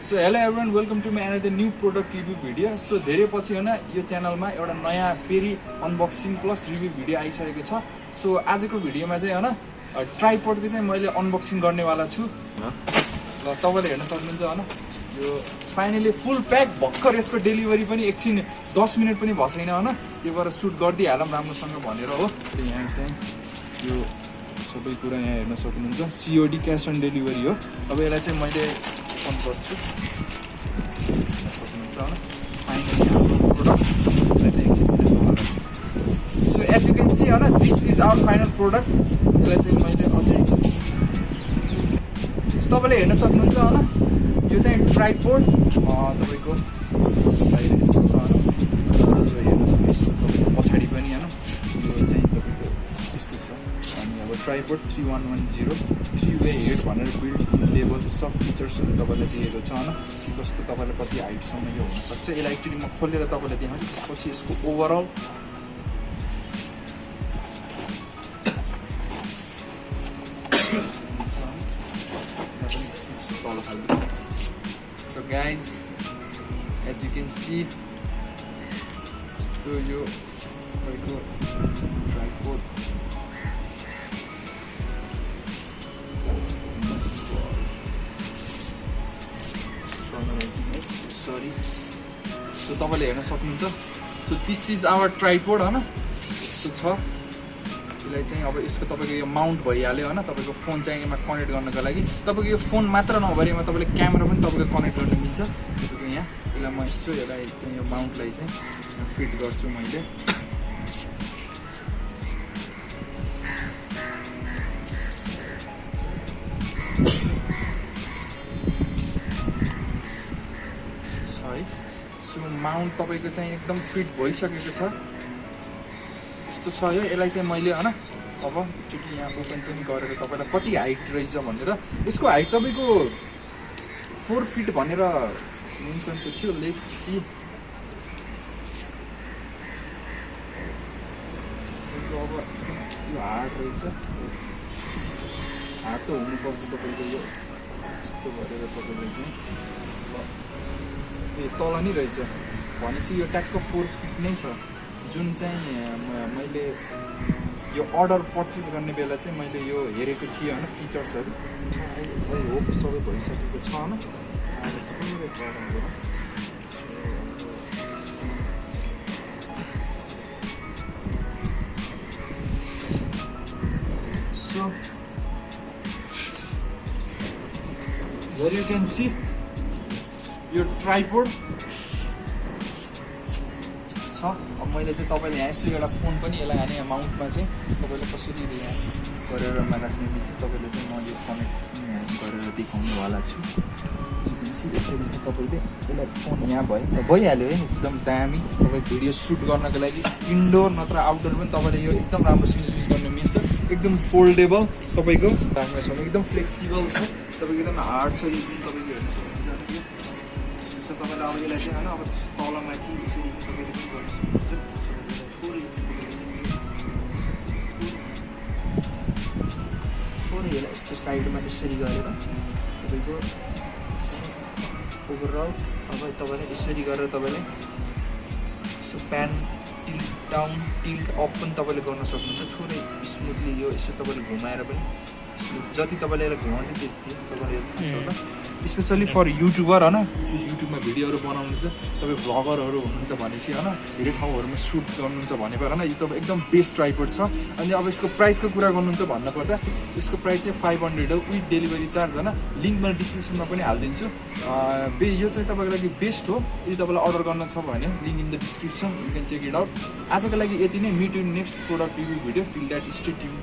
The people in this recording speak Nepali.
So hello everyone welcome to my another new product review video. So धेरै पछि होइन यो च्यानलमा एउटा नयाँ फेरि अनबक्सिङ प्लस रिभ्यू भिडियो आइसकेको छ। सो आजको भिडियोमा चाहिँ होइन ट्राइपोडको चाहिँ मैले अनबक्सिङ गर्नेवाला छु। ल तपाईँले हेर्न सक्नुहुन्छ होइन यो फाइनली फुल प्याक भर्खर यसको डेलिभरी पनि एकछिन 10 मिनट पनि भएको छैन होइन, त्यो भएर सुट गरिदिइहालौँ राम्रोसँग भनेर हो। यहाँ चाहिँ यो सबै कुरा यहाँ हेर्न सक्नुहुन्छ, सिओडी क्यास अन डेलिभरी हो। अब यसलाई चाहिँ मैले ओपन गर्छु, सक्नुहुन्छ होइन फाइनली हाम्रो प्रोडक्टलाई चाहिँ एकछिन। So as you can see होइन this is our final product. यसलाई चाहिँ मैले अझै तपाईँले हेर्न सक्नुहुन्छ होइन, यो चाहिँ ट्राइपोड तपाईँको बाहिर यस्तो छ हेर्न सक्नुहुन्छ, तपाईँको पछाडि पनि होइन यो चाहिँ तपाईँको यस्तो छ। अनि अब ट्राइपोड 3110 3-वे हेड भनेर बिल्ड लेभल सब फिचर्सहरू तपाईँलाई दिएको छ होइन, कस्तो तपाईँलाई कति हाइटसम्म यो हुनसक्छ। यसलाई एक्चुअली म खोलेर तपाईँलाई देखाउँछु, त्यसपछि यसको overall So guys, as you can see, यस्तो यो तपाईँको ट्राइपोड सरी। सो तपाईँले हेर्न सक्नुहुन्छ। So this is our tripod होइन, यस्तो छ। यसलाई चाहिँ अब यसको तपाईँको यो माउन्ट भइहाल्यो होइन, तपाईँको फोन चाहिँ यसमा कनेक्ट गर्नको लागि। तपाईँको यो फोन मात्र नभएर यसमा तपाईँले क्यामेरा पनि तपाईँको कनेक्ट गर्न मिल्छ। तपाईँको यहाँ यसलाई म यसो यसलाई चाहिँ यो माउन्टलाई चाहिँ फिट गर्छु मैले। है सो माउन्ट तपाईँको चाहिँ एकदम फिट भइसकेको छ, यस्तो छ यो। यसलाई चाहिँ मैले होइन अब एकचोटि यहाँ ओपन पनि गरेर तपाईँलाई कति हाइट रहेछ भनेर, यसको हाइट तपाईँको 4 फिट भनेर मेन्सनको थियो। लेट्स सी, अब यो हार्ड रहेछ, हार्ड त हुनुपर्छ तपाईँको यो यस्तो गरेर तपाईँले चाहिँ तल नै रहेछ भनेपछि यो ट्यागको 4 फिट नै छ। जुन चाहिँ मैले यो अर्डर पर्चेस गर्ने बेला चाहिँ मैले यो हेरेको थिएँ होइन फिचर्सहरू। आई होप सबै भइसकेको छ होइन। So here you can see यो ट्राइपोड यस्तो छ। अब मैले चाहिँ तपाईँले यहाँ यसो एउटा फोन पनि यसलाई हाने माउन्टमा चाहिँ तपाईँले कसरी यहाँ गरेरमा राख्ने मिल्छ, तपाईँले चाहिँ म यो कनेक्ट गरेर देखाउनुवाला छु। यसरी चाहिँ तपाईँले यसलाई फोन यहाँ भइहाल्यो है, एकदम दामी। तपाईँ भिडियो सुट गर्नको लागि इन्डोर नत्र आउटडोर पनि तपाईँले यो एकदम राम्रोसँग युज गर्न मिल्छ। एकदम फोल्डेबल तपाईँको राख्नेसँग एकदम फ्लेक्सिबल छ, तपाईँको एकदम हार्ड छ। यो जुन तपाईँको हेर्नु सक्नुहुन्छ यो तपाईँले अब यसलाई चाहिँ होइन अब तलमाथि यसरी चाहिँ तपाईँले पनि गर्न सक्नुहुन्छ। थोरै यसलाई यस्तो साइडमा यसरी गरेर तपाईँको ओभरअल अब तपाईँले यसरी गरेर तपाईँले यसो PAN tilt down tilt up पनि तपाईँले गर्न सक्नुहुन्छ। थोरै स्मुथली यो यसो तपाईँले घुमाएर पनि जति तपाईँले यसलाई घुमाउँदै त्यति तपाईँले थाहा छ होला। स्पेसली फर युट्युबर होइन, जो युट्युबमा भिडियोहरू बनाउनुहुन्छ, तपाईँ भ्लगरहरू हुनुहुन्छ भनेपछि होइन, धेरै ठाउँहरूमा सुट गर्नुहुन्छ भने होइन, यो तपाईँ एकदम बेस्ट ट्राइपोड छ। अनि अब यसको प्राइसको कुरा गर्नुहुन्छ भन्नुपर्दा यसको प्राइस चाहिँ 500 हो विथ डेलिभरी चार्ज होइन। लिङ्क मैले डिस्क्रिप्सनमा पनि हालिदिन्छु। यो चाहिँ तपाईँको लागि बेस्ट हो। यदि तपाईँलाई अर्डर गर्न छ भने link in the description, you can check it out. आजको लागि यति नै। Meet in next product review video. Till that stay tuned.